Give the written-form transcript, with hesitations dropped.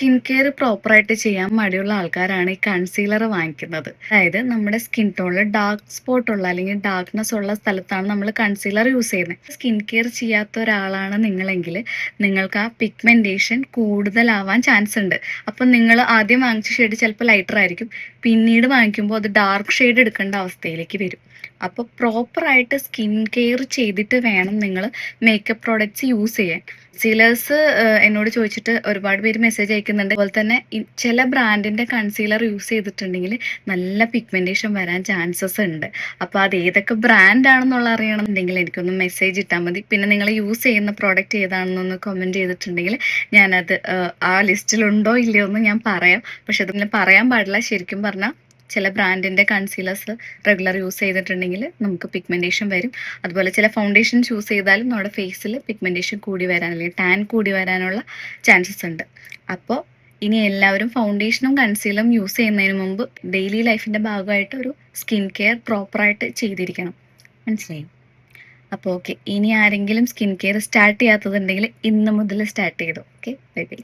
Skin care പ്രോപ്പറായിട്ട് ചെയ്യാൻ മടിയുള്ള ആൾക്കാരാണ് ഈ കൺസീലർ വാങ്ങിക്കുന്നത്. അതായത് നമ്മുടെ സ്കിൻ ടോണിൽ ഡാർക്ക് സ്പോട്ട് ഉള്ള അല്ലെങ്കിൽ ഡാർക്ക്നെസ് ഉള്ള സ്ഥലത്താണ് നമ്മൾ കൺസീലർ യൂസ് ചെയ്യുന്നത്. സ്കിൻ കെയർ ചെയ്യാത്ത ഒരാളാണ് നിങ്ങളെങ്കിൽ നിങ്ങൾക്ക് ആ പിഗ്മെന്റേഷൻ കൂടുതലാവാൻ ചാൻസ് ഉണ്ട്. അപ്പം നിങ്ങൾ ആദ്യം വാങ്ങിച്ച ഷെയ്ഡ് ചിലപ്പോൾ ലൈറ്റർ ആയിരിക്കും, പിന്നീട് വാങ്ങിക്കുമ്പോൾ അത് ഡാർക്ക് ഷെയ്ഡ് എടുക്കേണ്ട അവസ്ഥയിലേക്ക് വരും. അപ്പോൾ പ്രോപ്പറായിട്ട് സ്കിൻ കെയർ ചെയ്തിട്ട് വേണം നിങ്ങൾ മേക്കപ്പ് പ്രോഡക്റ്റ്സ് യൂസ് ചെയ്യാൻ. കൺസീലേഴ്സ് എന്നോട് ചോദിച്ചിട്ട് ഒരുപാട് പേര് മെസ്സേജ് അയക്കുന്നുണ്ട്. അതുപോലെ തന്നെ ചില ബ്രാൻഡിന്റെ കൺസീലർ യൂസ് ചെയ്തിട്ടുണ്ടെങ്കിൽ നല്ല പിഗ്മെന്റേഷൻ വരാൻ ചാൻസസ് ഉണ്ട്. അപ്പോൾ അത് ഏതൊക്കെ ബ്രാൻഡ് ആണെന്നുള്ള അറിയണമെന്നുണ്ടെങ്കിൽ എനിക്കൊന്ന് മെസ്സേജ് ഇട്ടാൽ മതി. പിന്നെ നിങ്ങൾ യൂസ് ചെയ്യുന്ന പ്രോഡക്റ്റ് ഏതാണെന്നൊന്ന് കമന്റ് ചെയ്തിട്ടുണ്ടെങ്കിൽ ഞാനത് ആ ലിസ്റ്റിലുണ്ടോ ഇല്ലയോ എന്ന് ഞാൻ പറയാം. പക്ഷെ അതിങ്ങനെ പറയാൻ പാടില്ല. ശരിക്കും പറഞ്ഞാൽ ചില ബ്രാൻഡിന്റെ കൺസീലേഴ്സ് റെഗുലർ യൂസ് ചെയ്തിട്ടുണ്ടെങ്കിൽ നമുക്ക് പിഗ്മെന്റേഷൻ വരും. അതുപോലെ ചില ഫൗണ്ടേഷൻസ് യൂസ് ചെയ്താലും നമ്മുടെ ഫേസിൽ പിഗ്മെന്റേഷൻ കൂടി വരാൻ അല്ലെങ്കിൽ ടാൻ കൂടി വരാനുള്ള ചാൻസസ് ഉണ്ട്. അപ്പോൾ ഇനി എല്ലാവരും ഫൗണ്ടേഷനും കൺസീലറും യൂസ് ചെയ്യുന്നതിന് മുമ്പ് ഡെയിലി ലൈഫിന്റെ ഭാഗമായിട്ട് ഒരു സ്കിൻ കെയർ പ്രോപ്പറായിട്ട് ചെയ്തിരിക്കണം. മനസ്സിലായി? അപ്പോൾ ഓക്കെ, ഇനി ആരെങ്കിലും സ്കിൻ കെയർ സ്റ്റാർട്ട് ചെയ്യാത്തതുണ്ടെങ്കിൽ ഇന്ന് മുതൽ സ്റ്റാർട്ട് ചെയ്തു. Okay, bye bye.